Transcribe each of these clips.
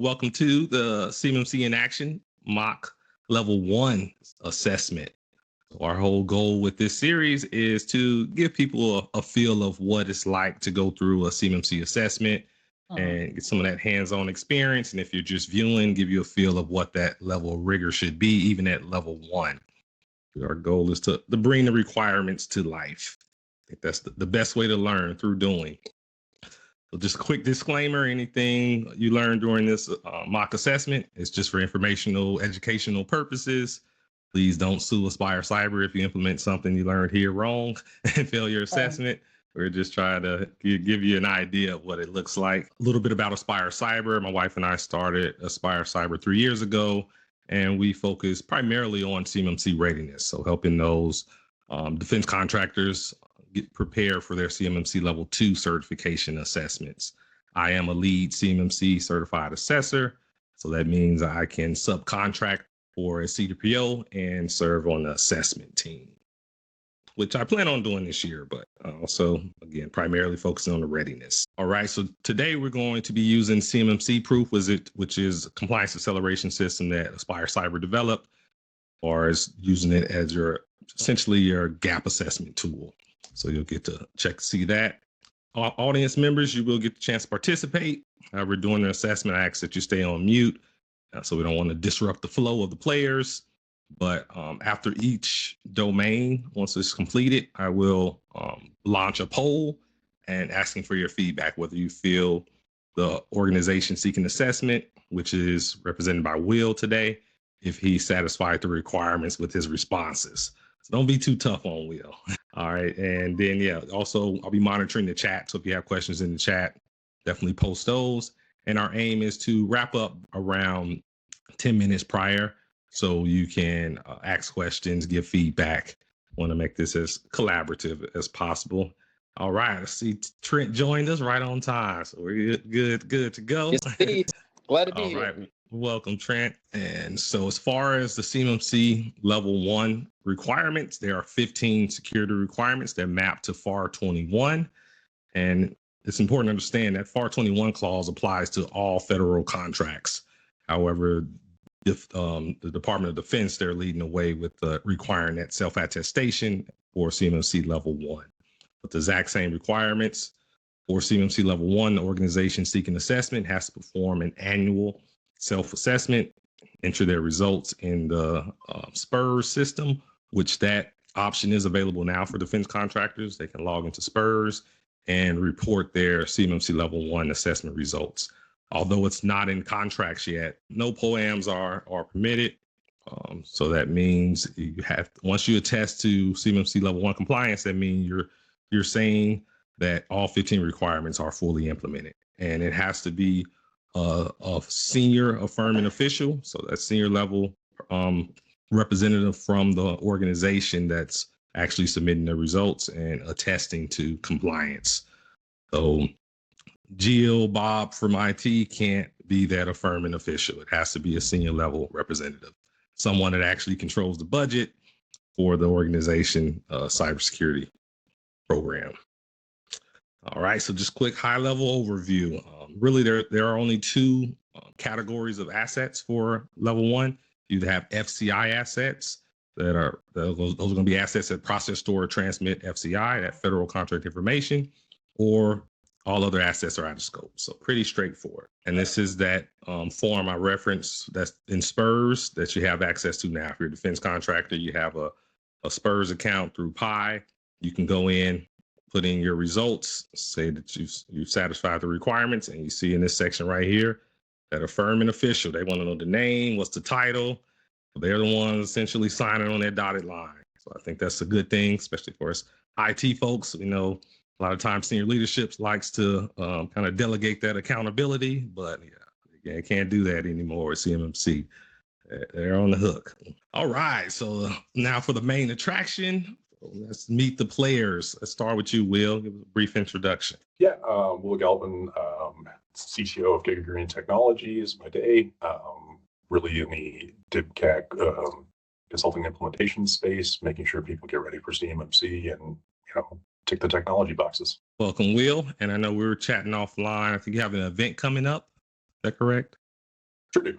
Welcome to the CMMC in Action Mock Level 1 assessment. Our whole goal with this series is to give people a feel of what it's like to go through a CMMC assessment and get some of that hands-on experience. And if you're just viewing, give you a feel of what that level of rigor should be, even at level 1. Our goal is to bring the requirements to life. I think that's the best way to learn, through doing. So just a quick disclaimer, anything you learn during this mock assessment is just for informational, educational purposes. Please don't sue Aspire Cyber if you implement something you learned here wrong and fail your assessment. We're just trying to give you an idea of what it looks like. A little bit about Aspire Cyber. My wife and I started Aspire Cyber 3 years ago, and we focus primarily on CMMC readiness. So helping those defense contractors get prepared for their CMMC Level 2 certification assessments. I am a lead CMMC certified assessor, so that means I can subcontract for a CDPO and serve on the assessment team, which I plan on doing this year, but also, again, primarily focusing on the readiness. All right, so today we're going to be using CMMC Proof, which is a compliance acceleration system that Aspire Cyber developed, or as using it as essentially your gap assessment tool. So you'll get to see that. Audience members, you will get the chance to participate. However, during the assessment, I ask that you stay on mute, so we don't want to disrupt the flow of the players. But after each domain, once it's completed, I will launch a poll and asking for your feedback, whether you feel the organization seeking assessment, which is represented by Will today, if he satisfied the requirements with his responses. So don't be too tough on Will. All right. And then, also I'll be monitoring the chat. So if you have questions in the chat, definitely post those. And our aim is to wrap up around 10 minutes prior, so you can ask questions, give feedback. Want to make this as collaborative as possible. All right. I see Trent joined us right on time. So we're good to go. Yes, indeed. Glad to be here. All right. Welcome, Trent. And so as far as the CMMC Level 1 requirements, there are 15 security requirements that map to FAR 21. And it's important to understand that FAR 21 clause applies to all federal contracts. However, if the Department of Defense, they're leading the way with requiring that self-attestation for CMMC Level 1. But the exact same requirements for CMMC Level 1, the organization seeking assessment has to perform an annual self-assessment, enter their results in the SPURS system, which that option is available now for defense contractors. They can log into SPURS and report their CMMC Level 1 assessment results. Although it's not in contracts yet, no POAMs are permitted. So that means you have, once you attest to CMMC Level 1 compliance, that means you're saying that all 15 requirements are fully implemented, and it has to be a senior affirming official, so that senior level representative from the organization that's actually submitting the results and attesting to compliance. So Jill, Bob from IT can't be that affirming official. It has to be a senior level representative, someone that actually controls the budget for the organization cybersecurity program. All right, so just quick high-level overview. Really, there are only two categories of assets for Level 1. You have FCI assets those are going to be assets that process, store, or transmit FCI, that federal contract information, or all other assets are out of scope. So pretty straightforward. And this is that form I referenced that's in SPURS that you have access to now. If you're a defense contractor, you have a SPURS account through PI. You can go in, put in your results, say that you've satisfied the requirements, and you see in this section right here, that affirming official, they want to know the name, what's the title. They're the ones essentially signing on that dotted line. So I think that's a good thing, especially for us IT folks. We know a lot of times senior leadership likes to kind of delegate that accountability, but you can't do that anymore with CMMC. They're on the hook. All right, so now for the main attraction. Let's meet the players. Let's start with you, Will. Give us a brief introduction. Yeah, Will Galvin, CTO of Giga Green Technologies, my day. Really in the DIBCAC consulting implementation space, making sure people get ready for CMMC and, tick the technology boxes. Welcome, Will. And I know we were chatting offline. I think you have an event coming up. Is that correct? Sure do.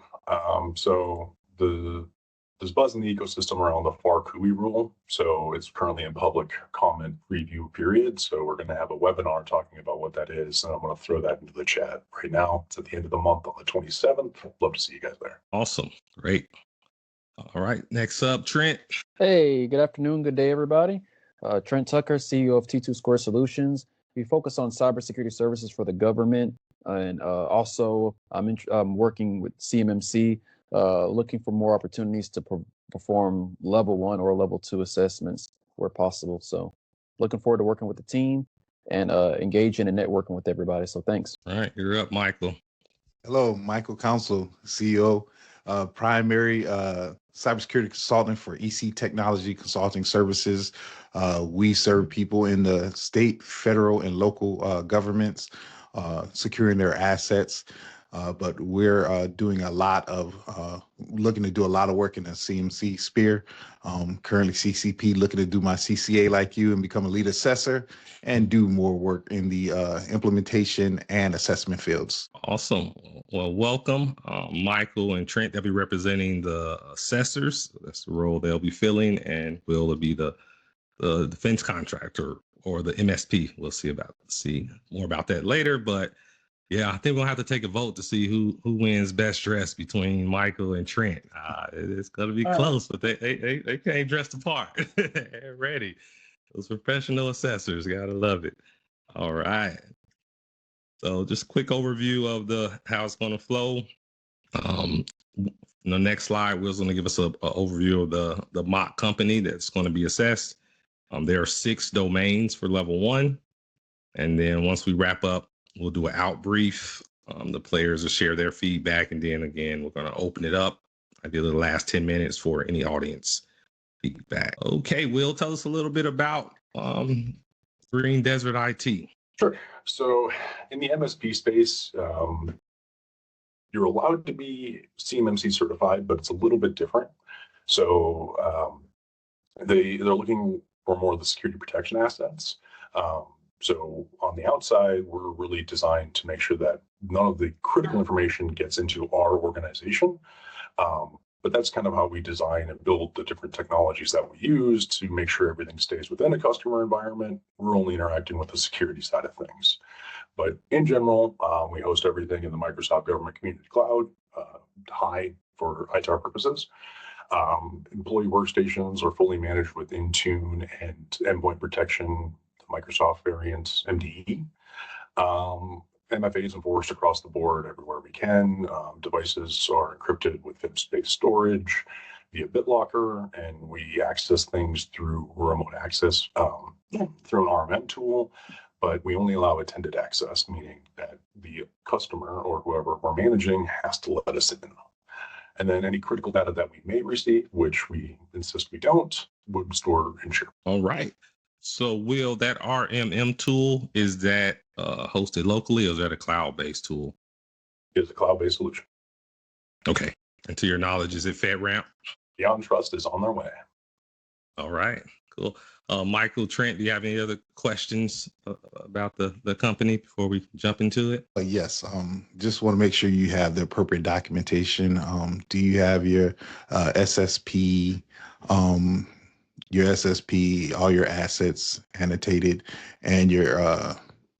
So there's buzz in the ecosystem around the FAR CUI rule. So it's currently in public comment preview period. So we're going to have a webinar talking about what that is. And I'm going to throw that into the chat right now. It's at the end of the month on the 27th. Love to see you guys there. Awesome. Great. All right. Next up, Trent. Hey, good afternoon. Good day, everybody. Trent Tucker, CEO of T2 Square Solutions. We focus on cybersecurity services for the government. And also, I'm working with CMMC, looking for more opportunities to perform level 1 or level 2 assessments where possible. So looking forward to working with the team and engaging and networking with everybody. So thanks. All right. You're up, Michael. Hello, Michael Council, CEO, primary cybersecurity consultant for EC Technology Consulting Services. We serve people in the state, federal, and local governments, securing their assets. But we're doing a lot of, looking to do a lot of work in the CMC sphere. Currently CCP, looking to do my CCA like you and become a lead assessor and do more work in the implementation and assessment fields. Awesome. Well, welcome, Michael and Trent. They'll be representing the assessors. That's the role they'll be filling, and Will be the defense contractor or the MSP. We'll see more about that later. But yeah, I think we'll have to take a vote to see who wins best dress between Michael and Trent. It's going to be close, but they can't dress the part. They're ready. Those professional assessors, gotta love it. All right. So just a quick overview of how it's going to flow. The next slide, Will's going to give us an overview of the mock company that's going to be assessed. There are 6 domains for level 1. And then once we wrap up, we'll do an out brief. The players will share their feedback. And then again, we're going to open it up. I did the last 10 minutes for any audience feedback. Okay, Will, tell us a little bit about Green Desert IT. Sure. So in the MSP space, you're allowed to be CMMC certified, but it's a little bit different. So they're looking for more of the security protection assets. So on the outside, we're really designed to make sure that none of the critical information gets into our organization. But that's kind of how we design and build the different technologies that we use to make sure everything stays within a customer environment. We're only interacting with the security side of things. But in general, we host everything in the Microsoft Government Community Cloud, High for ITAR purposes. Employee workstations are fully managed with Intune and endpoint protection, the Microsoft variant MDE. MFA is enforced across the board everywhere we can. Devices are encrypted with FIPS-based storage via BitLocker, and we access things through remote access through an RMM tool, but we only allow attended access, meaning that the customer or whoever we're managing has to let us in. And then any critical data that we may receive, which we insist we don't, would store in SharePoint. All right. So, Will, that RMM tool, is that hosted locally or is that a cloud-based tool? It's a cloud-based solution. Okay. And to your knowledge, is it FedRAMP? Beyond Trust is on their way. All right. Cool. Michael, Trent, do you have any other questions about the company before we jump into it? Yes. Just want to make sure you have the appropriate documentation. Do you have your SSP, all your assets annotated, and your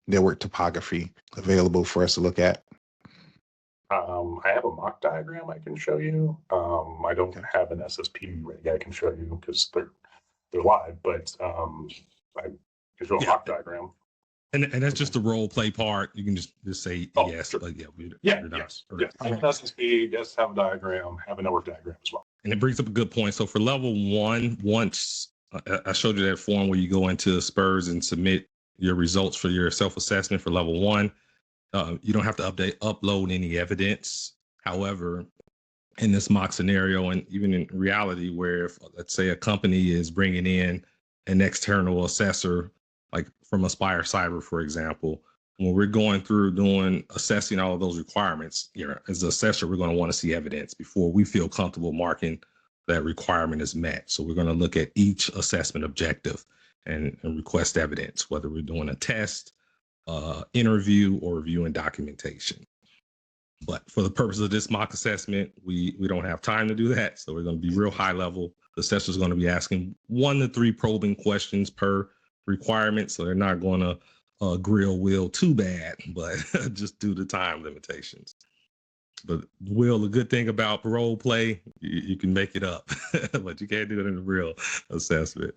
network topography available for us to look at? I have a mock diagram I can show you. I don't have an SSP ready I can show you because they're live, but I can show a mock diagram. And that's just the role play part. You can just say yes. Sure. But Yes. Have an SSP, yes, have a diagram, have a network diagram as well. And it brings up a good point. So for level 1, once I showed you that form where you go into Spurs and submit your results for your self-assessment for level 1, you don't have to upload any evidence. However, in this mock scenario, and even in reality, where if, let's say, a company is bringing in an external assessor, like from Aspire Cyber, for example, when we're going through assessing all of those requirements, as an assessor, we're going to want to see evidence before we feel comfortable marking that requirement is met. So we're going to look at each assessment objective and request evidence, whether we're doing a test, interview, or reviewing documentation. But for the purpose of this mock assessment, we don't have time to do that. So we're going to be real high level. The assessor is going to be asking 1 to 3 probing questions per requirement. So they're not going to grill Will too bad, but just due to time limitations. But Will, the good thing about role play, you can make it up, but you can't do it in a real assessment.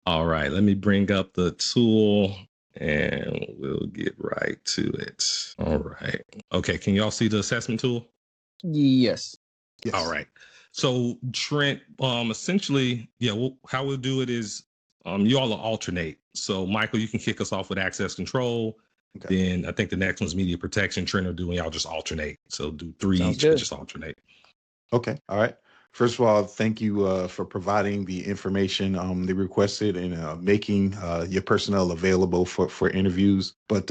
All right, let me bring up the tool and we'll get right to it. All right. Okay, can y'all see the assessment tool? Yes. Yes. All right. So Trent, essentially, how we'll do it is you all will alternate. So Michael, you can kick us off with access control. Okay. Then I think the next one's media protection. Trent will do, and y'all just alternate. So do 3 each, but just alternate. Okay. All right. First of all, thank you for providing the information they requested and making your personnel available for interviews. But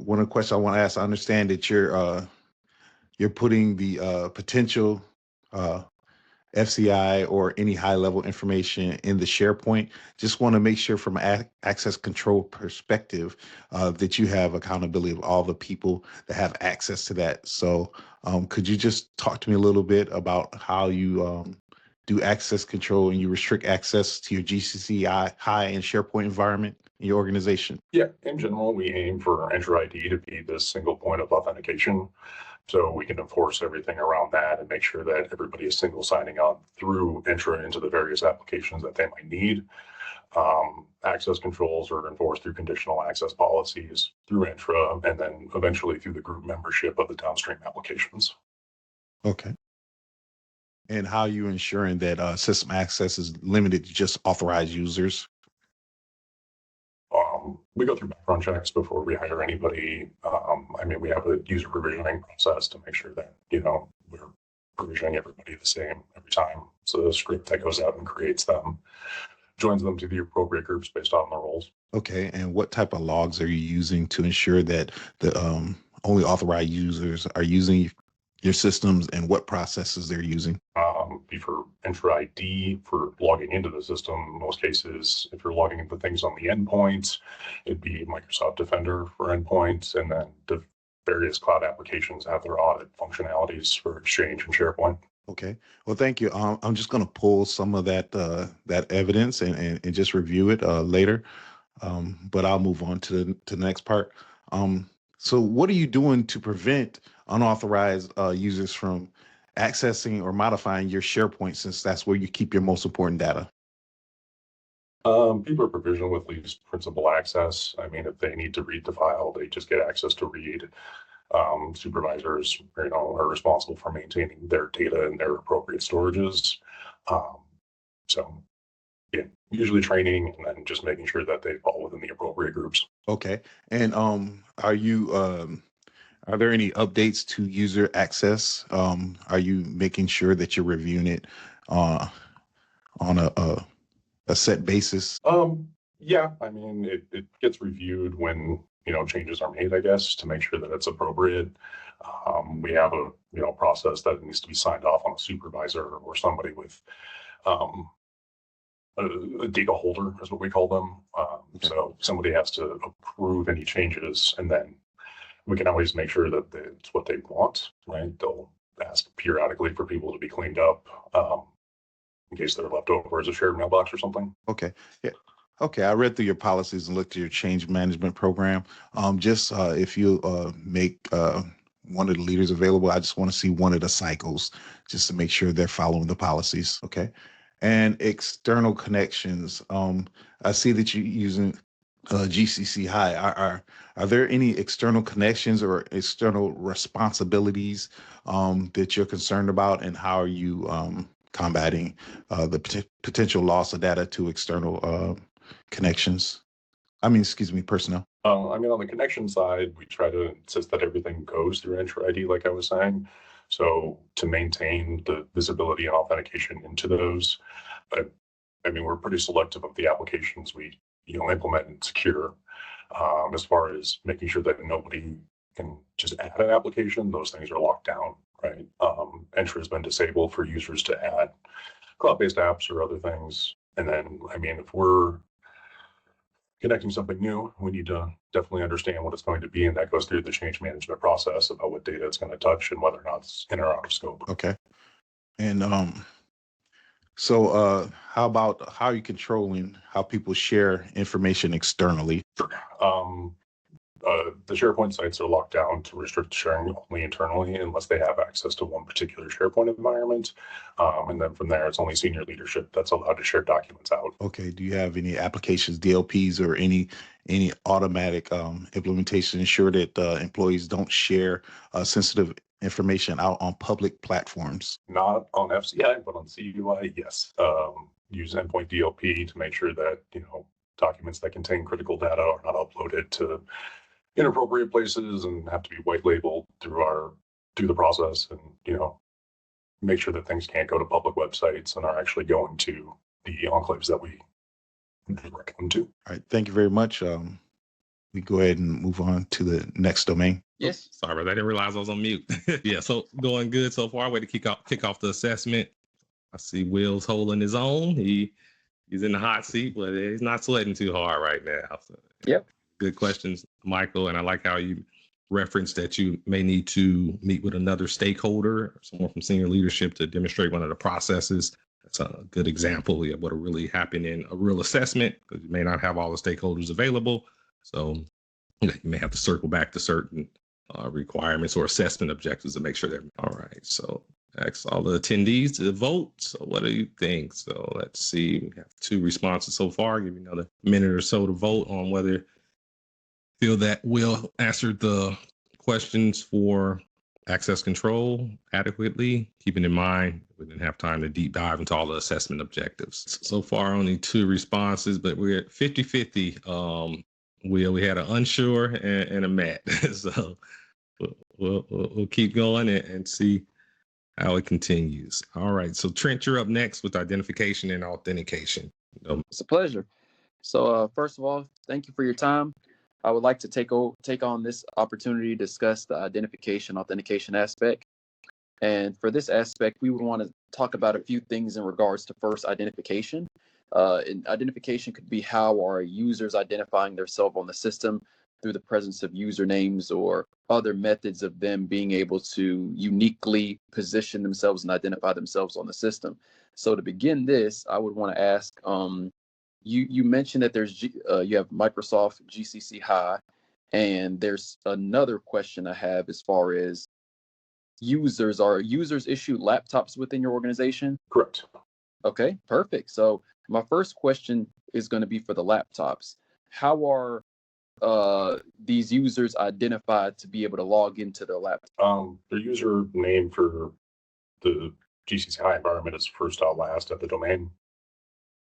one of the questions I want to ask, I understand that you're putting the potential FCI or any high-level information in the SharePoint. Just want to make sure from an access control perspective that you have accountability of all the people that have access to that. So could you just talk to me a little bit about how you do access control and you restrict access to your GCC High and SharePoint environment in your organization? Yeah, in general, we aim for Entra ID to be the single point of authentication. So we can enforce everything around that and make sure that everybody is single signing on through Entra into the various applications that they might need. Access controls are enforced through conditional access policies through Entra, and then eventually through the group membership of the downstream applications. Okay. And how are you ensuring that system access is limited to just authorized users? We go through background checks before we hire anybody. We have a user provisioning process to make sure that, we're provisioning everybody the same every time. So the script that goes out and creates them joins them to the appropriate groups based on their roles. Okay. And what type of logs are you using to ensure that the only authorized users are using your systems and what processes they're using? Be for Entra ID for logging into the system. In most cases, if you're logging into things on the endpoints, it'd be Microsoft Defender for endpoints, and then the various cloud applications have their audit functionalities for Exchange and SharePoint. Okay. Well, thank you. I'm just going to pull some of that evidence and just review it later. But I'll move on to the next part. So what are you doing to prevent unauthorized users from accessing or modifying your SharePoint, since that's where you keep your most important data? People are provisioned with least principal access. If they need to read the file, they just get access to read. Supervisors, are responsible for maintaining their data in their appropriate storages. Usually training and then just making sure that they fall within the appropriate groups. Okay. And are there any updates to user access? Are you making sure that you're reviewing it on a set basis? Yeah, it gets reviewed when changes are made, I guess, to make sure that it's appropriate. We have a process that needs to be signed off on a supervisor or somebody with a data holder is what we call them. Okay. So somebody has to approve any changes, and then we can always make sure that it's what they want, right? They'll ask periodically for people to be cleaned up in case they're left over as a shared mailbox or something. Okay. Yeah. Okay. I read through your policies and looked at your change management program. If you make one of the leaders available, I just want to see one of the cycles just to make sure they're following the policies. Okay. And external connections. I see that you're using GCC High. Are there any external connections or external responsibilities that you're concerned about, and how are you combating the potential loss of data to external connections? Personnel. On the connection side, we try to insist that everything goes through Entra ID, like I was saying. So to maintain the visibility and authentication into those, we're pretty selective of the applications we implement and secure. As far as making sure that nobody can just add an application, those things are locked down, right? Entra has been disabled for users to add cloud-based apps or other things. And then, if we're connecting something new, we need to definitely understand what it's going to be, and that goes through the change management process about what data it's going to touch and whether or not it's in or out of scope. Okay. And so how about how are you controlling how people share information externally? The SharePoint sites are locked down to restrict sharing only internally unless they have access to one particular SharePoint environment. And then from there, it's only senior leadership that's allowed to share documents out. Okay. Do you have any applications, DLPs, or any automatic implementation to ensure that employees don't share sensitive information out on public platforms? Not on FCI, but on CUI, yes. Use endpoint DLP to make sure that, documents that contain critical data are not uploaded to inappropriate places and have to be white labeled through the process, and make sure that things can't go to public websites and are actually going to the enclaves that we direct them to. All right, thank you very much. We go ahead and move on to the next domain. Yes. Sorry, but I didn't realize I was on mute. Yeah, so going good so far. Way to kick off the assessment. I see Will's holding his own. He's in the hot seat, but he's not sweating too hard right now. So, Yep. Good questions, Michael. And I like how you referenced that you may need to meet with another stakeholder, someone from senior leadership, to demonstrate one of the processes. That's a good example of what will really happen in a real assessment, because you may not have all the stakeholders available. So you may have to circle back to certain requirements or assessment objectives to make sure they're all right. So ask all the attendees to vote. So what do you think? So let's see. We have 2 responses so far. Give you another minute or so to vote on whether you feel that Will answered the questions for access control adequately, keeping in mind we didn't have time to deep dive into all the assessment objectives. So far, only 2 responses, but we're at 50-50. We had an unsure and a Matt. So we'll keep going and see how it continues. All right. So Trent, you're up next with identification and authentication. It's a pleasure. So first of all, thank you for your time. I would like to take on this opportunity to discuss the identification authentication aspect. And for this aspect, we would want to talk about a few things in regards to first identification. And identification could be how are users identifying themselves on the system through the presence of usernames or other methods of them being able to uniquely position themselves and identify themselves on the system. So to begin this, I would want to ask, you mentioned that you have Microsoft GCC High, and there's another question I have as far as are users issued laptops within your organization? Correct. Okay, perfect. So my first question is going to be for the laptops. How are these users identified to be able to log into their laptop? Their user name for the GCC High environment is first out last at the domain.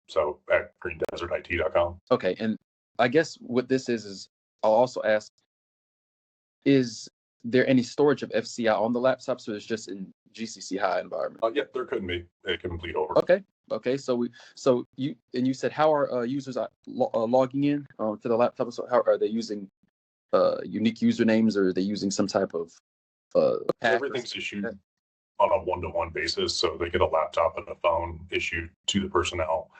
So at greendesertit.com. Okay, and I guess what this is I'll also ask, is there any storage of FCI on the laptops, or it's just in GCC High environment? Yeah, there could be. It can bleed over. Okay. So you said how are users logging in to the laptop? So how are they using unique usernames, or are they using some type of Everything's issued on a one-to-one basis, so they get a laptop and a phone issued to the personnel.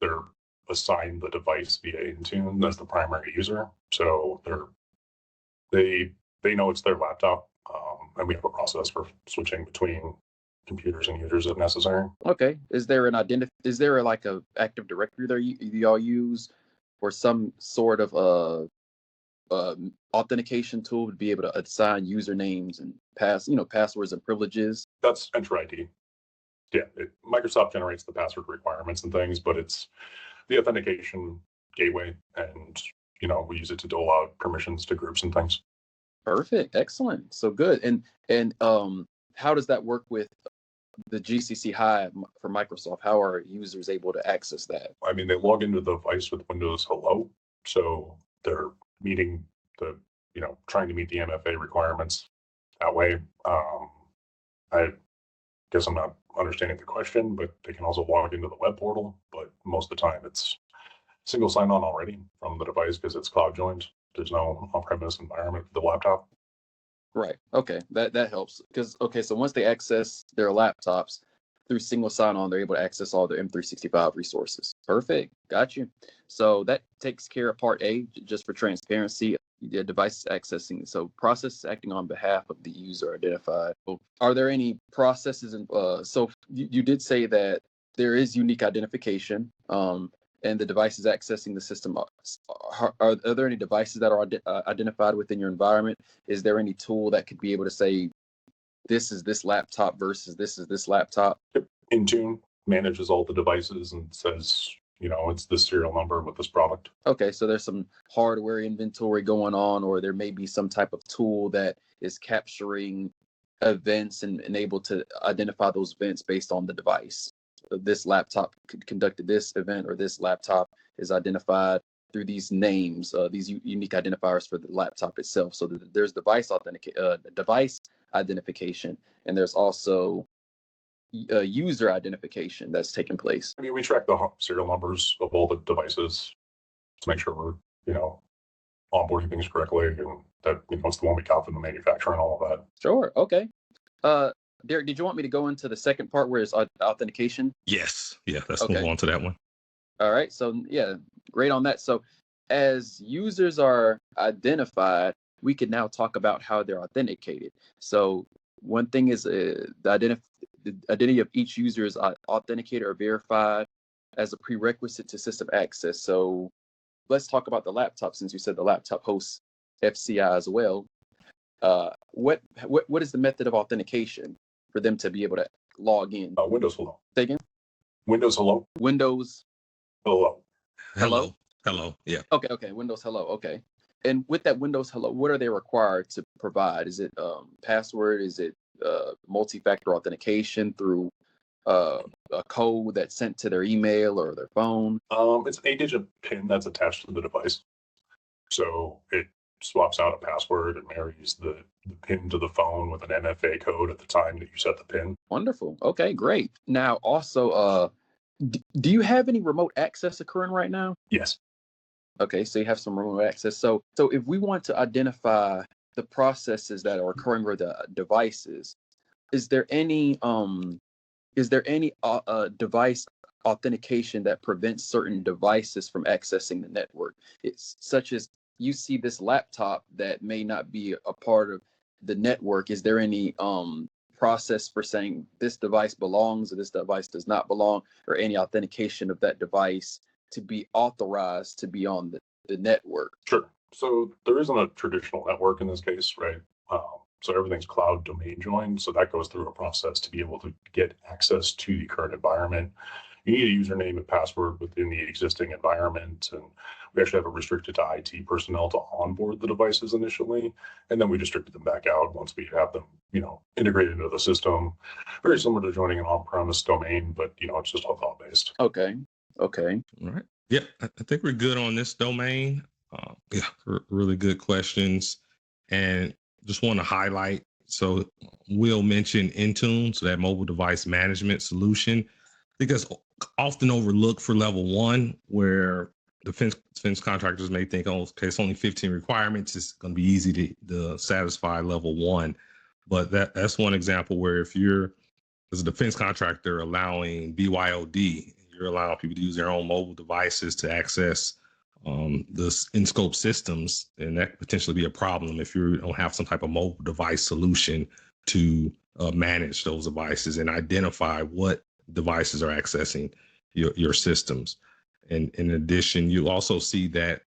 They're assigned the device via Intune as the primary user, so they know it's their laptop, and we have a process for switching between computers and users if necessary. Okay. Is there like a Active Directory that y'all use, or some sort of authentication tool to be able to assign usernames and passwords and privileges? That's Enter ID. Yeah, Microsoft generates the password requirements and things, but it's the authentication gateway, and we use it to dole out permissions to groups and things. Perfect, excellent. So good. And how does that work with the GCC High for Microsoft? How are users able to access that? I mean, they log into the device with Windows Hello, so they're meeting trying to meet the MFA requirements that way. I guess I'm not understanding the question, but they can also log into the web portal. But most of the time, it's single sign-on already from the device because it's cloud joined. There's no on-premise environment for the laptop. Right. Okay. That helps because so once they access their laptops, through single sign-on, they're able to access all their M365 resources. Perfect. Got you. So that takes care of part A, just for transparency. The device accessing. So process acting on behalf of the user identified. Are there any processes? So you did say that there is unique identification, and the device is accessing the system. Are there any devices that are identified within your environment? Is there any tool that could be able to say, this is this laptop versus this is this laptop? Intune manages all the devices and says, it's this serial number with this product. Okay, so there's some hardware inventory going on, or there may be some type of tool that is capturing events and able to identify those events based on the device. This laptop conducted this event, or this laptop is identified through these names, these unique identifiers for the laptop itself. So there's device identification, and there's also user identification that's taking place. I mean, we track the serial numbers of all the devices to make sure we're, onboarding things correctly, and that it's the one we got from the manufacturer and all of that. Sure. Okay. Derek, did you want me to go into the second part where it's authentication? Yes. Yeah, let's Okay. move on to that one. All right. So yeah, great on that. So as users are identified, we can now talk about how they're authenticated. So one thing is the identity of each user is authenticated or verified as a prerequisite to system access. So let's talk about the laptop, since you said the laptop hosts FCI as well. What is the method of authentication for them to be able to log in? Windows Hello. Say again? Windows Hello. Windows Hello. Hello? Hello. Yeah. Okay. Windows Hello. Okay. And with that Windows Hello, what are they required to provide? Is it password? Is it multi-factor authentication through a code that's sent to their email or their phone? It's an 8-digit PIN that's attached to the device. So it swaps out a password and marries the PIN to the phone with an MFA code at the time that you set the PIN. Wonderful. Okay, great. Now, also, do you have any remote access occurring right now? Yes. Okay, so you have some remote access. So if we want to identify the processes that are occurring with the devices, is there any device authentication that prevents certain devices from accessing the network? It's such as you see this laptop that may not be a part of the network. Is there any process for saying this device belongs or this device does not belong, or any authentication of that device to be authorized to be on the network? Sure. So there isn't a traditional network in this case, right? So everything's cloud domain joined. So that goes through a process to be able to get access to the current environment. You need a username and password within the existing environment. And we actually have it restricted to IT personnel to onboard the devices initially. And then we restricted them back out once we have them, integrated into the system. Very similar to joining an on-premise domain, but, it's just all cloud-based. Okay. All right. Yeah, I think we're good on this domain. Really good questions. And just want to highlight, so Will mention Intune, so that mobile device management solution. I think that's often overlooked for level one, where defense contractors may think, oh, okay, it's only 15 requirements. It's going to be easy to satisfy level one. But that's one example where if you're, as a defense contractor, allowing BYOD, you're allowing people to use their own mobile devices to access the in-scope systems, and that could potentially be a problem if you don't have some type of mobile device solution to manage those devices and identify what devices are accessing your systems. And in addition, you also see that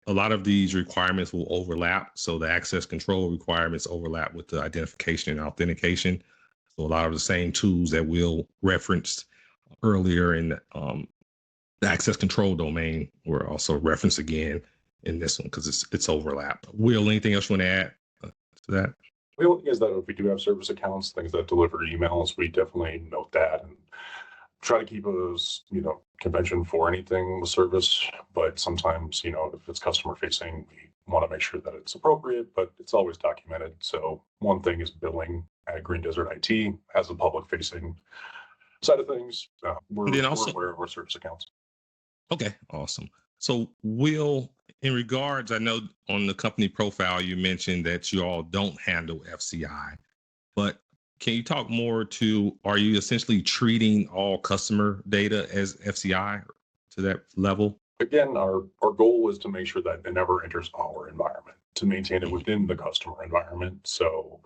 a lot of these requirements will overlap. So the access control requirements overlap with the identification and authentication. So a lot of the same tools that Will referenced earlier in the access control domain were also referenced again in this one because it's overlap. Will, anything else you want to add to that? The only thing is that if we do have service accounts, things that deliver emails, we definitely note that and try to keep those, convention for anything with service. But sometimes, if it's customer facing, we want to make sure that it's appropriate, but it's always documented. So one thing is billing at Green Desert IT as a public facing side of things. We're aware of our service accounts. Okay, awesome. So Will, in regards, I know on the company profile, you mentioned that you all don't handle FCI, but can you talk more to, are you essentially treating all customer data as FCI to that level? Again, our goal is to make sure that it never enters our environment, to maintain it within the customer environment. So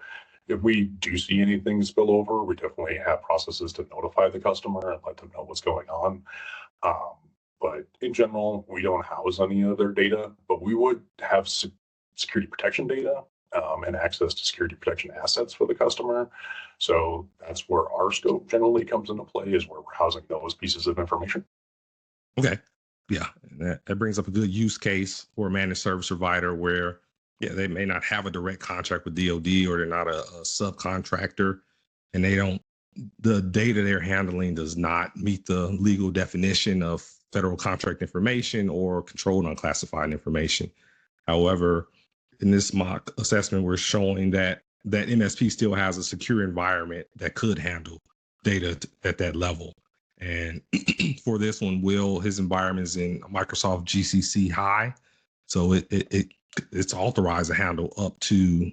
if we do see anything spill over, we definitely have processes to notify the customer and let them know what's going on. But in general, we don't house any of their data, but we would have security protection data and access to security protection assets for the customer. So that's where our scope generally comes into play, is where we're housing those pieces of information. Okay. Yeah. That brings up a good use case for a managed service provider where, yeah, they may not have a direct contract with DoD, or they're not a subcontractor, and the data they're handling does not meet the legal definition of federal contract information or controlled unclassified information. However, in this mock assessment, we're showing that MSP still has a secure environment that could handle data at that level. And for this one, his environment is in Microsoft GCC High, so it's authorized to handle up to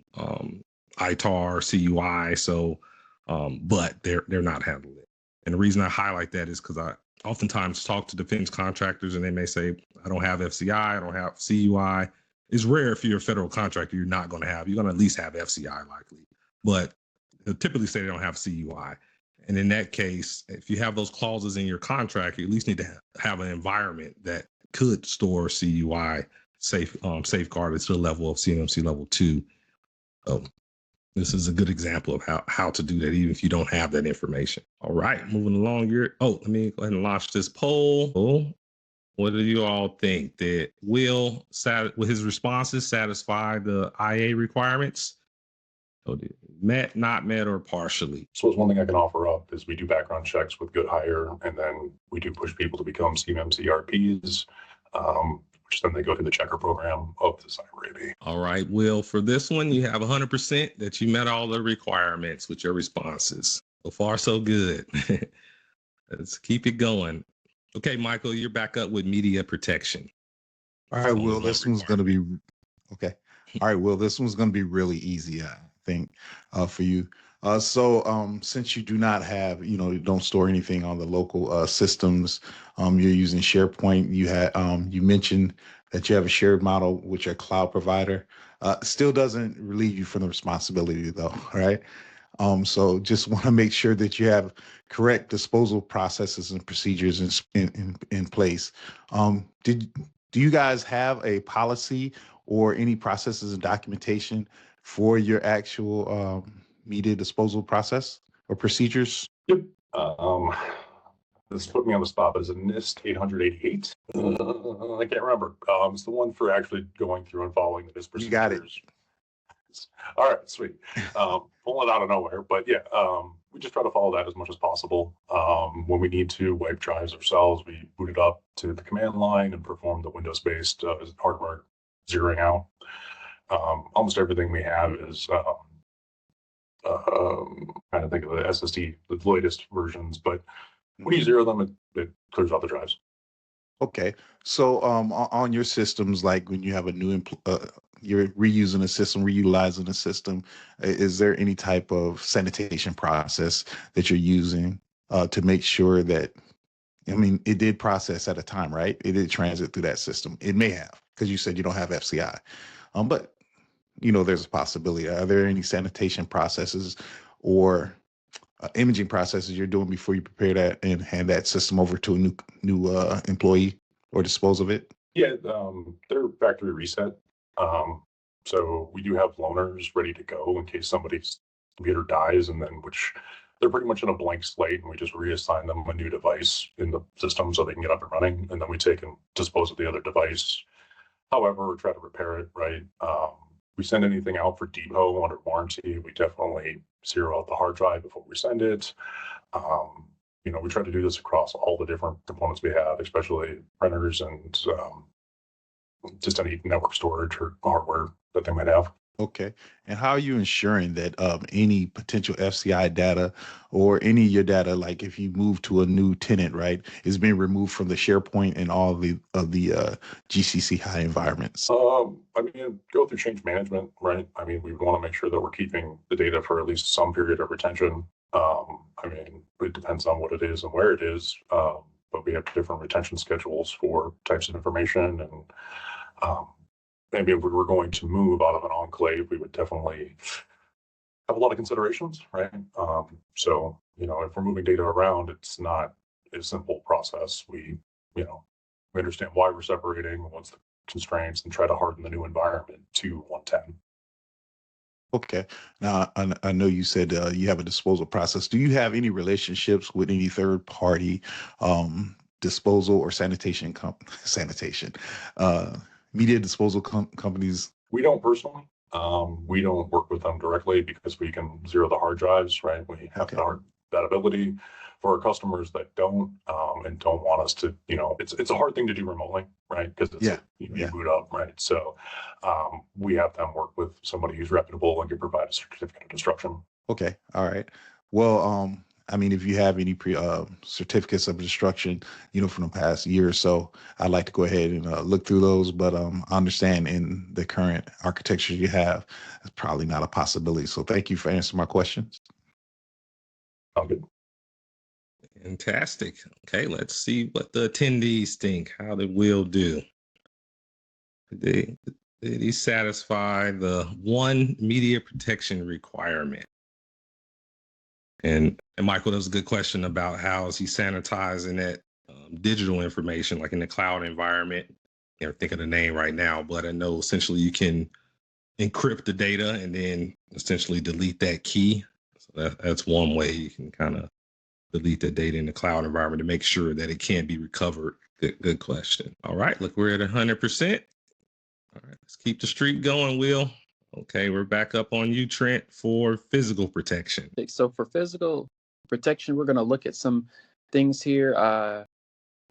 ITAR, CUI. So, but they're not handling it. And the reason I highlight that is because I oftentimes talk to defense contractors, and they may say, I don't have FCI, I don't have CUI. It's rare if you're a federal contractor, you're not going to have. You're going to at least have FCI likely, but they'll typically say they don't have CUI. And in that case, if you have those clauses in your contract, you at least need to have an environment that could store CUI safeguarded to the level of CMMC level 2. This is a good example of how to do that, even if you don't have that information. All right, moving along here. Let me go ahead and launch this poll. What do you all think? That will his responses satisfy the IA requirements? Met, not met, or partially? So one thing I can offer up is we do background checks with Good Hire, and then we do push people to become CMMC RPs, which then they go through the checker program of the cyber AV. All right, Will, for this one, you have 100% that you met all the requirements with your responses. So far, so good. Let's keep it going. Okay, Michael, you're back up with media protection. All right, Will, this one's going to be okay. All right, Will, this one's going to be really easy, I think, for you. So since you do not have, you don't store anything on the local systems, you're using SharePoint. You mentioned that you have a shared model with your cloud provider. Still doesn't relieve you from the responsibility, though, right? So just want to make sure that you have correct disposal processes and procedures in place. Do you guys have a policy or any processes and documentation for your actual media disposal process or procedures? Yep. This put me on the spot, but is it NIST 888? I can't remember. It's the one for actually going through and following the NIST procedures. You got it. All right, sweet. Pulling it out of nowhere, but yeah, we just try to follow that as much as possible. When we need to wipe drives ourselves, we boot it up to the command line and perform the Windows-based hardware zeroing out. Almost everything we have is kind of think of the SSD, the latest versions, but when you zero them, it clears out the drives. Okay, so on your systems, like when you have a new you're reusing a system, reutilizing a system, is there any type of sanitation process that you're using to make sure that, it did process at a time, right? It did transit through that system. It may have, because you said you don't have FCI, but there's a possibility. Are there any sanitation processes or imaging processes you're doing before you prepare that and hand that system over to a new employee or dispose of it? Yeah, they're factory reset. So we do have loaners ready to go in case somebody's computer dies, and then which they're pretty much in a blank slate, and we just reassign them a new device in the system so they can get up and running, and then we take and dispose of the other device. However, we try to repair it, right? We send anything out for depot under warranty, we definitely zero out the hard drive before we send it. We try to do this across all the different components we have, especially printers and just any network storage or hardware that they might have. Okay. And how are you ensuring that any potential FCI data or any of your data, like if you move to a new tenant, right, is being removed from the SharePoint and all of the GCC High environments? I mean, go through change management, right? I mean, we want to make sure that we're keeping the data for at least some period of retention. I mean, it depends on what it is and where it is, but we have different retention schedules for types of information. And maybe if we were going to move out of an enclave, we would definitely have a lot of considerations, right? So, you know, if we're moving data around, it's not a simple process. We understand why we're separating, what's the constraints, and try to harden the new environment to 110. Okay. Now, I know you said you have a disposal process. Do you have any relationships with any third party disposal or sanitation media disposal companies? We don't personally. We don't work with them directly because we can zero the hard drives, right? We have that ability. For our customers that don't and don't want us to, it's a hard thing to do remotely, right? Because it's you boot up, right? So we have them work with somebody who's reputable and can provide a certificate of destruction. Okay. All right. Well, I mean, if you have any certificates of destruction, from the past year or so, I'd like to go ahead and look through those. But I understand in the current architecture you have, it's probably not a possibility. So thank you for answering my questions. Sounds good. Fantastic. Okay, let's see what the attendees think. How did Will do? Did he satisfy the one media protection requirement? And Michael, that was a good question about how is he sanitizing that digital information, like in the cloud environment. I can't think of the name right now, but I know essentially you can encrypt the data and then essentially delete that key. So that's one way you can kind of delete the data in the cloud environment to make sure that it can be recovered. Good question. All right, look, we're at 100%. All right, let's keep the streak going, Will. Okay, we're back up on you, Trent, for physical protection. So for physical protection, we're going to look at some things here. I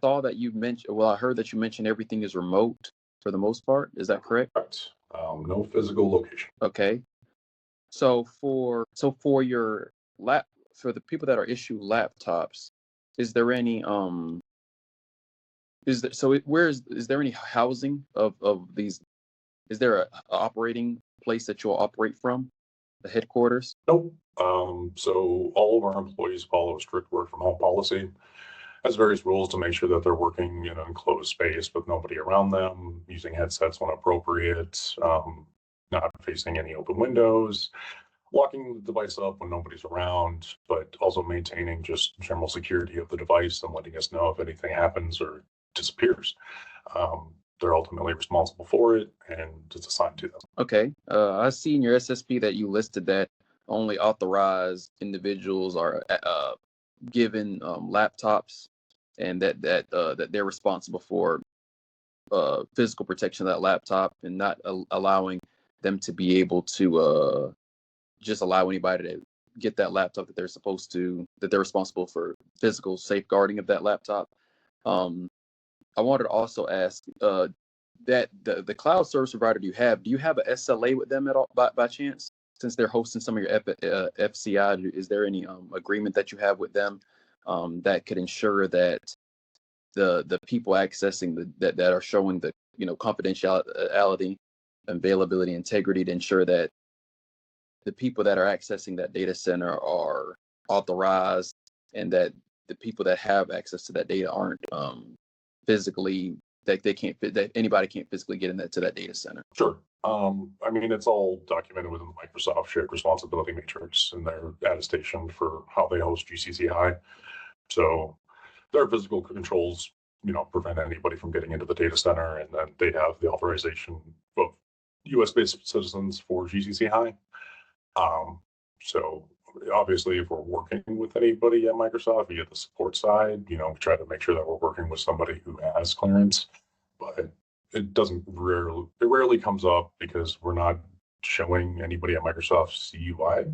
saw that you mentioned, well, I heard that you mentioned everything is remote for the most part. Is that correct? Correct. No physical location. Okay. So for your for the people that are issued laptops, is there any is there any housing of these? Is there a operating place that you'll operate from, the headquarters? Nope. So all of our employees follow a strict work from home policy. Has various rules to make sure that they're working in an enclosed space with nobody around them, using headsets when appropriate, not facing any open windows, locking the device up when nobody's around, but also maintaining just general security of the device and letting us know if anything happens or disappears. They're ultimately responsible for it, and it's assigned to them. Okay. I see in your SSP that you listed that only authorized individuals are given laptops, and that they're responsible for physical protection of that laptop, and not allowing them to be able to just allow anybody to get that laptop that they're responsible for physical safeguarding of that laptop. I wanted to also ask that the cloud service provider do you have an SLA with them at all by chance? Since they're hosting some of your FCI, is there any agreement that you have with them that could ensure that the people accessing that are showing the confidentiality, availability, integrity, to ensure that the people that are accessing that data center are authorized, and that the people that have access to that data aren't physically, that anybody can't physically get to that data center? Sure. I mean, it's all documented within the Microsoft Shared Responsibility Matrix and their attestation for how they host GCC High. So their physical controls, prevent anybody from getting into the data center, and then they have the authorization of US-based citizens for GCC High. So obviously, if we're working with anybody at Microsoft via the support side, we try to make sure that we're working with somebody who has clearance, but it rarely comes up because we're not showing anybody at Microsoft CUI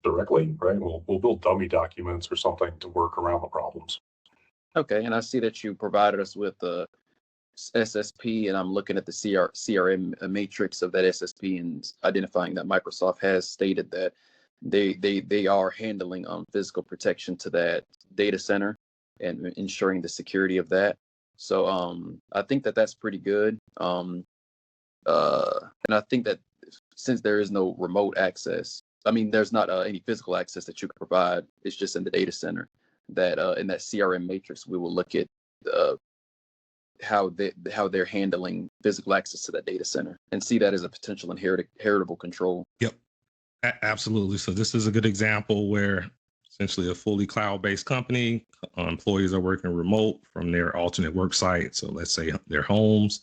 directly, right? We'll build dummy documents or something to work around the problems. Okay, and I see that you provided us with SSP and I'm looking at the CRM matrix of that SSP and identifying that Microsoft has stated that they are handling physical protection to that data center and ensuring the security of that. So I think that that's pretty good. And I think that since there is no remote access, I mean, there's not any physical access that you can provide. It's just in the data center that in that CRM matrix, we will look at how they're handling physical access to that data center and see that as a potential inheritable control. Yep, absolutely. So this is a good example where essentially a fully cloud-based company, employees are working remote from their alternate work site. So let's say their homes,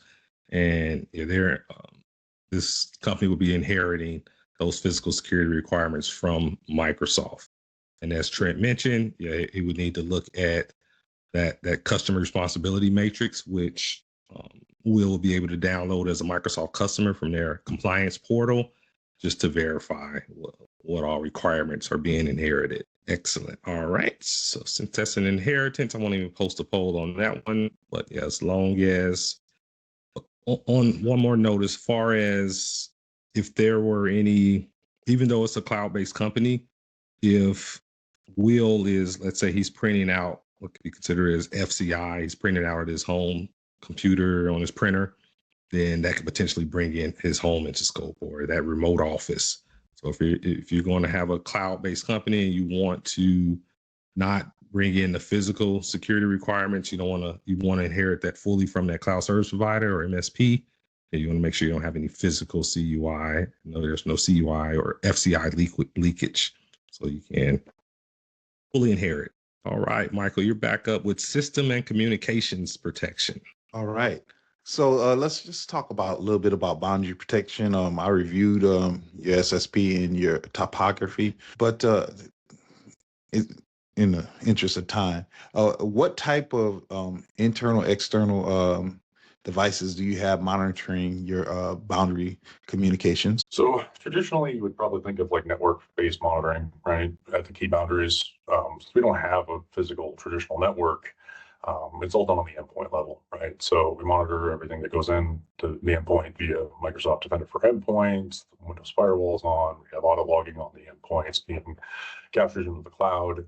and this company will be inheriting those physical security requirements from Microsoft. And as Trent mentioned, it would need to look at that customer responsibility matrix, which we'll be able to download as a Microsoft customer from their compliance portal, just to verify what all requirements are being inherited. Excellent. All right. So since that's an inheritance, I won't even post a poll on that one. But yeah, as long as on one more note, as far as if there were any, even though it's a cloud-based company, if Will is, let's say he's printing out what could be considered as FCI, he's printing out at his home computer on his printer, then that could potentially bring in his home into scope, or that remote office. So if you're going to have a cloud-based company and you want to not bring in the physical security requirements, you want to inherit that fully from that cloud service provider or MSP, and you want to make sure you don't have any physical CUI. There's no CUI or FCI leakage, so you can fully inherit. All right, Michael, you're back up with system and communications protection. All right. So let's just talk about a little bit about boundary protection. I reviewed your SSP and your topography, but in the interest of time, what type of internal, external devices do you have monitoring your boundary communications? So traditionally, you would probably think of like network-based monitoring, right, at the key boundaries. So we don't have a physical traditional network. It's all done on the endpoint level, right? So we monitor everything that goes in to the endpoint via Microsoft Defender for Endpoints, Windows firewalls on, we have auto logging on the endpoints being captured into the cloud.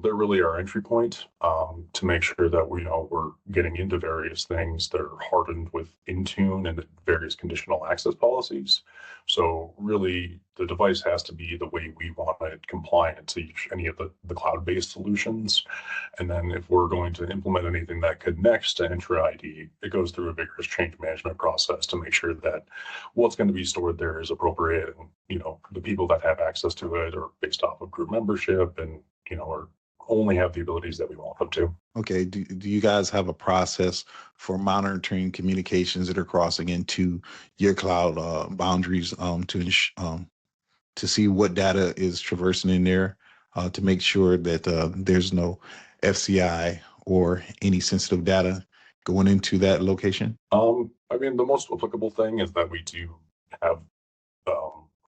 They're really our entry point to make sure that we're getting into various things that are hardened with Intune and the various conditional access policies. So really, the device has to be the way we want it, compliant to any of the cloud-based solutions. And then if we're going to implement anything that connects to Entra ID, it goes through a vigorous change management process to make sure that what's going to be stored there is appropriate, and the people that have access to it are based off of group membership and or only have the abilities that we want them to. Okay. Do you guys have a process for monitoring communications that are crossing into your cloud boundaries to see what data is traversing in there to make sure that there's no FCI or any sensitive data going into that location? I mean, the most applicable thing is that we do have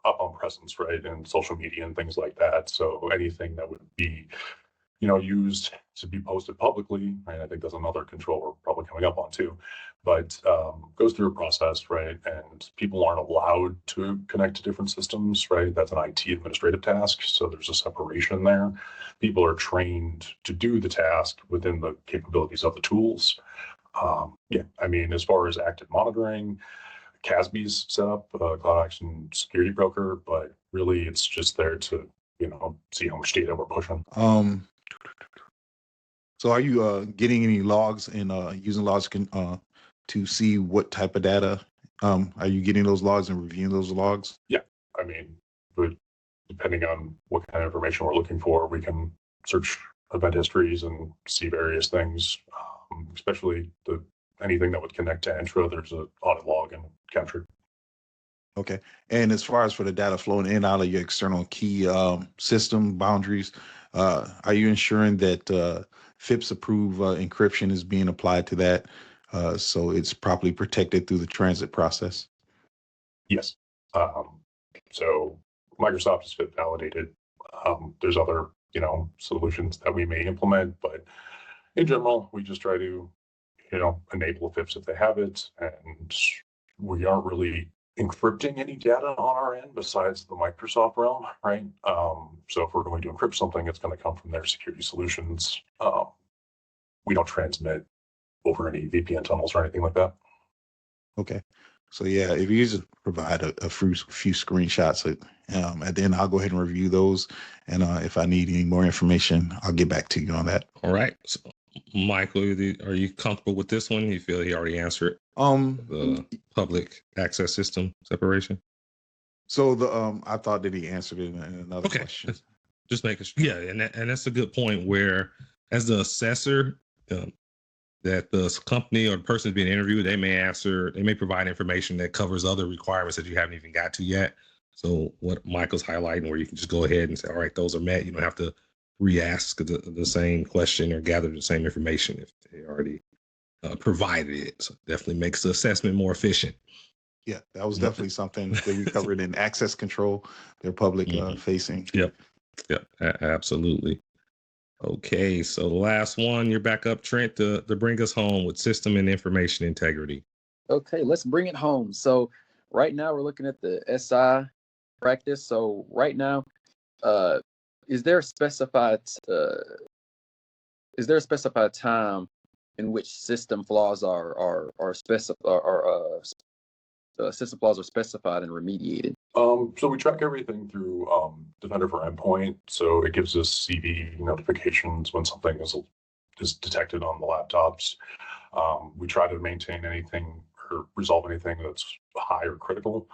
up-on presence, right, and social media and things like that. So anything that would be, used to be posted publicly, right? I think that's another control we're probably coming up on too, but goes through a process, right? And people aren't allowed to connect to different systems, right? That's an IT administrative task. So there's a separation there. People are trained to do the task within the capabilities of the tools. I mean, as far as active monitoring, CASB's set up, Cloud Action Security Broker, but really it's just there to, see how much data we're pushing. So are you getting any logs and using logs to see what type of data? Are you getting those logs and reviewing those logs? Yeah, I mean, but depending on what kind of information we're looking for, we can search event histories and see various things, especially anything that would connect to Entra. There's an audit log and captured. Okay. And as far as for the data flowing in and out of your external key system boundaries, are you ensuring that FIPS approved encryption is being applied to that so it's properly protected through the transit process? Yes. So Microsoft is FIPS validated. There's other, solutions that we may implement, but in general, we just try to enable FIPS if they have it. And we aren't really encrypting any data on our end besides the Microsoft realm, right? So if we're going to encrypt something, it's going to come from their security solutions. We don't transmit over any VPN tunnels or anything like that. Okay. So yeah, if you just provide a few screenshots, at the end, I'll go ahead and review those. And if I need any more information, I'll get back to you on that. All right. So, Michael, are you comfortable with this one? You feel he already answered the public access system separation? So I thought that he answered it in another question. Just making sure. Yeah, and that's a good point where as the assessor, that the company or the person being interviewed, they may provide information that covers other requirements that you haven't even got to yet. So what Michael's highlighting, where you can just go ahead and say, all right, those are met. You don't have to re-ask the same question or gather the same information if they already provided it. So it definitely makes the assessment more efficient. Yeah, that was definitely something that we covered in access control. They're public facing. Yep, absolutely. Okay, so the last one, you're back up, Trent, to bring us home with system and information integrity. Okay, let's bring it home. So right now we're looking at the SI practice. So right now, is there a specified time in which system flaws system flaws are specified and remediated? So we track everything through Defender for Endpoint. So it gives us CV notifications when something is detected on the laptops. We try to maintain anything or resolve anything that's high or critical.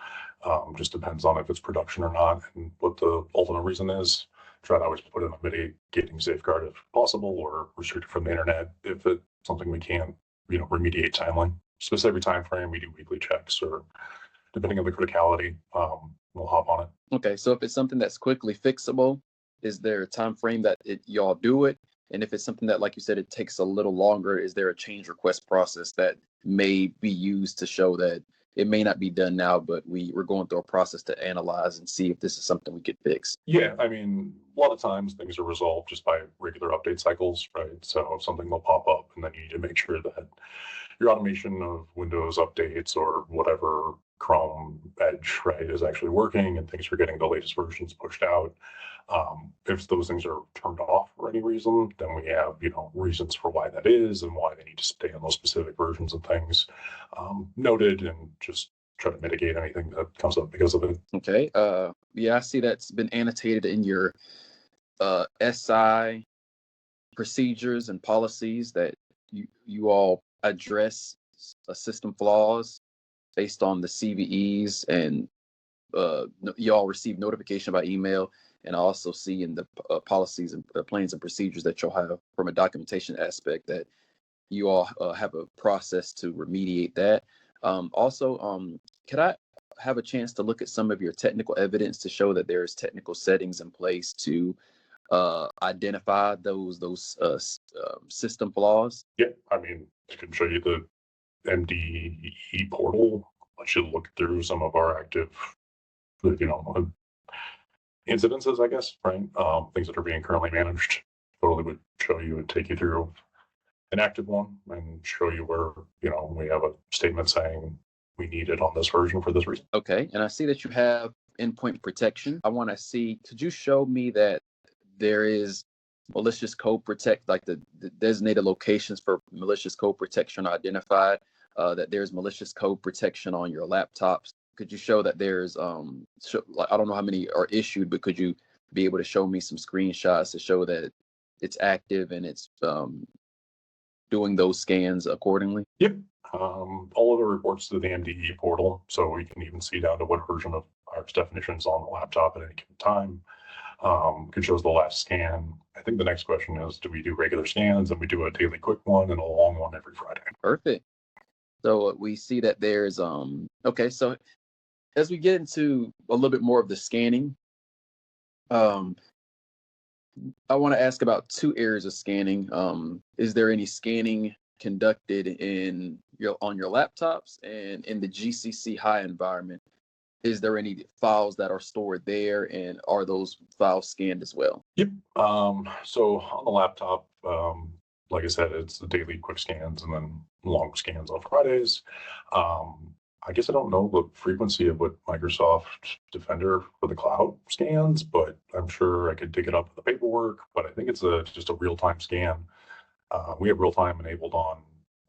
Just depends on if it's production or not and what the ultimate reason is. Try to always put in a mitigating safeguard if possible, or restrict it from the internet if it's something we can, remediate timely. Specific time frame, we do weekly checks, or depending on the criticality, we'll hop on it. Okay, so if it's something that's quickly fixable, is there a time frame that y'all do it? And if it's something that, like you said, it takes a little longer, is there a change request process that may be used to show that it may not be done now, but we're going through a process to analyze and see if this is something we could fix? Yeah, I mean, a lot of times things are resolved just by regular update cycles, right? So something will pop up, and then you need to make sure that your automation of Windows updates or whatever, Chrome, Edge, right, is actually working, and things are getting the latest versions pushed out. If those things are turned off for any reason, then we have, reasons for why that is and why they need to stay on those specific versions of things noted, and just try to mitigate anything that comes up because of it. Okay. Yeah, I see that's been annotated in your SI procedures and policies that you all address system flaws based on the CVEs, and you all receive notification by email. And I also see in the policies and plans and procedures that you'll have from a documentation aspect that you all have a process to remediate that. Also, could I have a chance to look at some of your technical evidence to show that there's technical settings in place to identify those system flaws? Yeah, I mean, I can show you the MDE portal. I should look through some of our active, incidences, I guess, right? Things that are being currently managed. Totally would show you and take you through an active one and show you where, we have a statement saying we need it on this version for this reason. Okay, and I see that you have endpoint protection. I want to see, could you show me that there is malicious code protect, like the designated locations for malicious code protection are identified, that there's malicious code protection on your laptops? Could you show that there's, I don't know how many are issued, but could you be able to show me some screenshots to show that it's active and it's doing those scans accordingly? Yep. All of the reports to the MDE portal, so we can even see down to what version of virus definitions on the laptop at any given time. It shows the last scan. I think the next question is, do we do regular scans, and we do a daily quick one and a long one every Friday? Perfect. So we see that there's okay, so as we get into a little bit more of the scanning, I want to ask about two areas of scanning. Is there any scanning conducted on your laptops, and in the GCC High environment? Is there any files that are stored there, and are those files scanned as well? Yep. So on the laptop, like I said, it's the daily quick scans and then long scans on Fridays. I guess I don't know the frequency of what Microsoft Defender for the cloud scans, but I'm sure I could dig it up in the paperwork. But I think it's just a real-time scan. We have real-time enabled on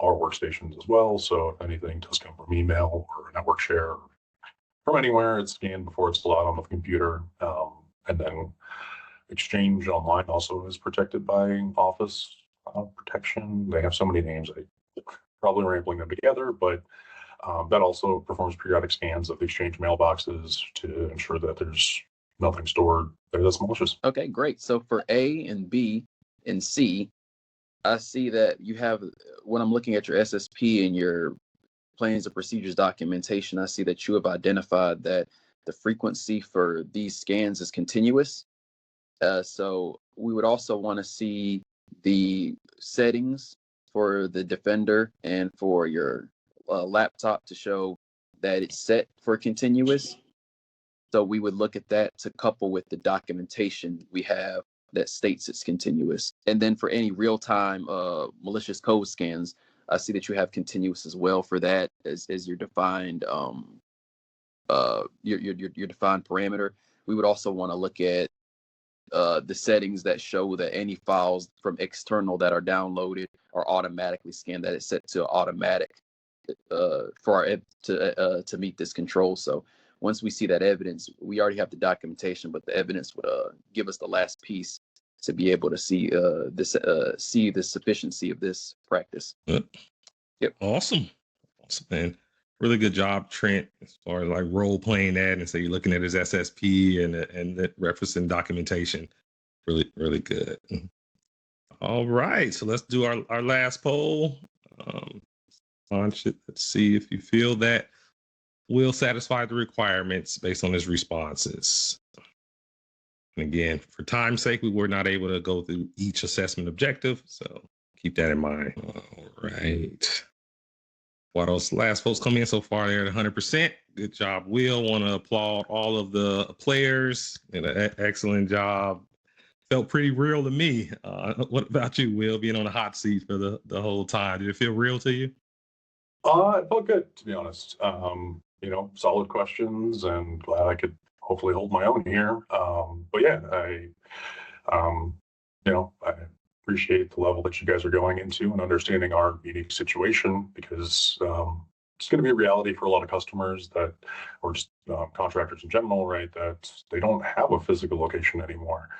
our workstations as well. So if anything does come from email or network share from anywhere, it's scanned before it's allowed on the computer. And then Exchange Online also is protected by Office protection. They have so many names. I probably rambling them together, but that also performs periodic scans of the Exchange mailboxes to ensure that there's nothing stored there that's malicious. Okay, great. So for A and B and C, I see that you have, when I'm looking at your SSP and your plans and procedures documentation, I see that you have identified that the frequency for these scans is continuous. So we would also want to see the settings for the Defender and for your laptop to show that it's set for continuous. So we would look at that to couple with the documentation we have that states it's continuous. And then for any real-time malicious code scans, I see that you have continuous as well for that as your defined your defined parameter. We would also want to look at the settings that show that any files from external that are downloaded are automatically scanned, that it's set to automatic to meet this control. So once we see that evidence, we already have the documentation, but the evidence would give us the last piece to be able to see the sufficiency of this practice. Yep. Awesome, man. Really good job, Trent, as far as like role playing that, and so you're looking at his SSP and the referencing documentation. Really good. All right, so let's do our last poll. Let's see if you feel that will satisfy the requirements based on his responses. And again, for time's sake, we were not able to go through each assessment objective, so keep that in mind. All right. While those last folks come in so far, they're at 100%. Good job, Will. Want to applaud all of the players. Did an excellent job. Felt pretty real to me. What about you, Will, being on the hot seat for the whole time? Did it feel real to you? It felt good, to be honest. Solid questions, and glad I could hopefully hold my own here. But yeah, I appreciate the level that you guys are going into and understanding our unique situation, because it's going to be a reality for a lot of customers that, or just contractors in general, right, that they don't have a physical location anymore.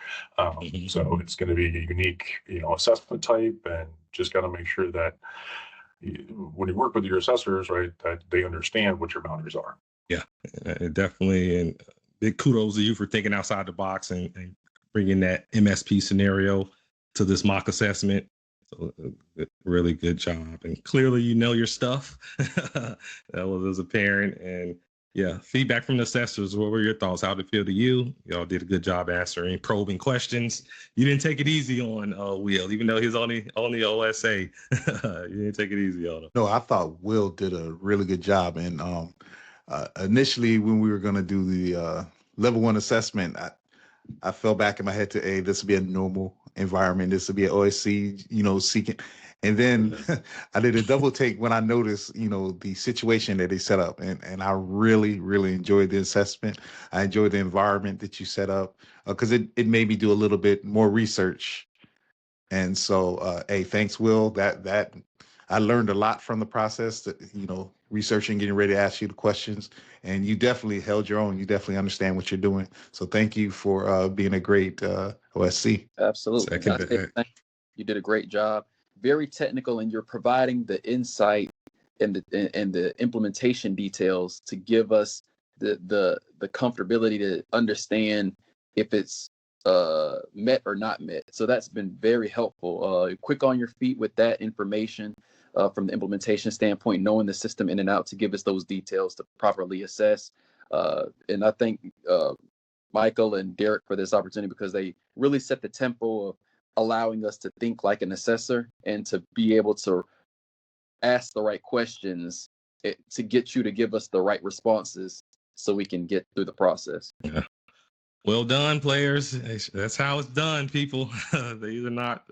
So it's going to be a unique, assessment type, and just got to make sure that when you work with your assessors, right, that they understand what your boundaries are. Yeah, definitely. And big kudos to you for thinking outside the box and bringing that MSP scenario to this mock assessment. So really good job. And clearly, you know your stuff. That was apparent. And yeah, feedback from the assessors. What were your thoughts? How did it feel to you? Y'all did a good job answering probing questions. You didn't take it easy on Will, even though he's only OSA. You didn't take it easy on him. No, I thought Will did a really good job. And initially, when we were going to do the level 1 assessment, I fell back in my head to, hey, this would be a normal environment. This would be an OSC, seeking. And then I did a double take when I noticed, the situation that they set up. And I really, really enjoyed the assessment. I enjoyed the environment that you set up, because it made me do a little bit more research. And so, hey, thanks, Will. That I learned a lot from the process, that, researching, getting ready to ask you the questions. And you definitely held your own. You definitely understand what you're doing. So thank you for being a great OSC. Absolutely. You did a great job. Very technical, and you're providing the insight and the implementation details to give us the comfortability to understand if it's met or not met. So that's been very helpful. Quick on your feet with that information from the implementation standpoint, knowing the system in and out to give us those details to properly assess. And I thank Michael and Derek for this opportunity, because they really set the tempo of allowing us to think like an assessor and to be able to ask the right questions to get you to give us the right responses so we can get through the process. Yeah. Well done, players. That's how it's done, people. These are not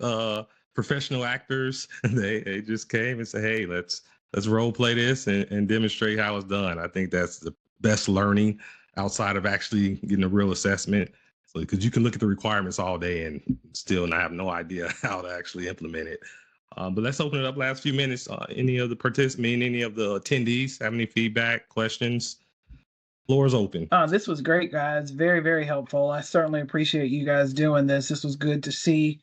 professional actors. They just came and said, hey, let's role play this and demonstrate how it's done. I think that's the best learning outside of actually getting a real assessment. So, because you can look at the requirements all day and still not have no idea how to actually implement it. But let's open it up last few minutes. Any of the participants, any of the attendees have any feedback, questions? Floor is open. This was great, guys. Very, very helpful. I certainly appreciate you guys doing this. This was good to see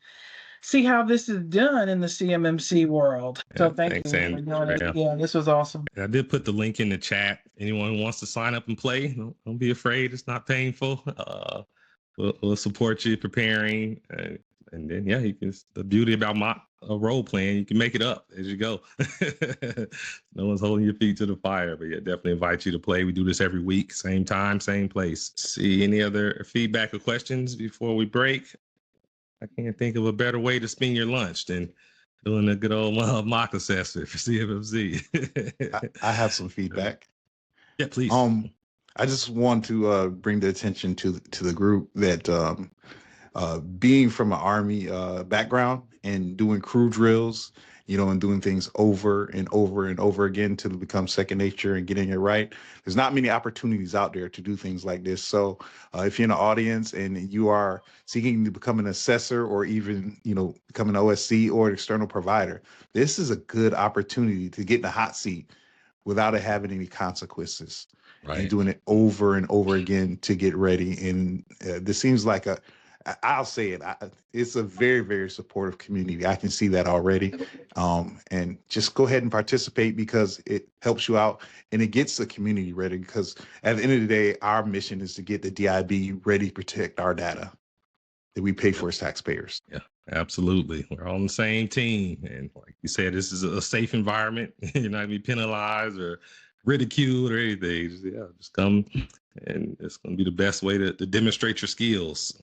how this is done in the CMMC world. So thanks you for doing it. Yeah, this was awesome. I did put the link in the chat. Anyone who wants to sign up and play, don't be afraid. It's not painful. We'll support you preparing. And then, yeah, the beauty about mock role playing, you can make it up as you go. No one's holding your feet to the fire, but yeah, definitely invite you to play. We do this every week, same time, same place. See any other feedback or questions before we break? I can't think of a better way to spend your lunch than doing a good old mock assessment for CMMC. I have some feedback. Yeah, please. I just want to bring the attention to the group that being from an Army background and doing crew drills, and doing things over and over and over again until it becomes second nature and getting it right. There's not many opportunities out there to do things like this. So if you're in the audience and you are seeking to become an assessor or even, become an OSC or an external provider, this is a good opportunity to get in the hot seat without it having any consequences. Right. And doing it over and over again to get ready. And this seems like I'll say it, it's a very, very supportive community. I can see that already. And just go ahead and participate because it helps you out and it gets the community ready, because at the end of the day, our mission is to get the DIB ready to protect our data that we pay for as taxpayers. Yeah, absolutely. We're on the same team. And like you said, this is a safe environment. You're not going to be penalized or ridiculed or anything. Just come, and it's going to be the best way to demonstrate your skills.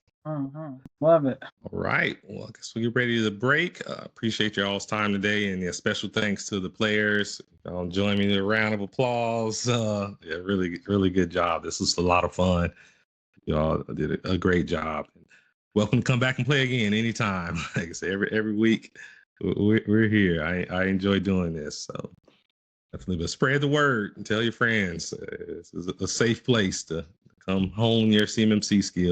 Love it. All right. Well, I guess we get ready to break. Appreciate y'all's time today, and special thanks to the players. Join me in a round of applause. Really, really good job. This was a lot of fun. Y'all did a great job. Welcome to come back and play again anytime. Like I said, every week we're here. I enjoy doing this. So definitely, but spread the word and tell your friends. This is a safe place to come hone your CMMC skills.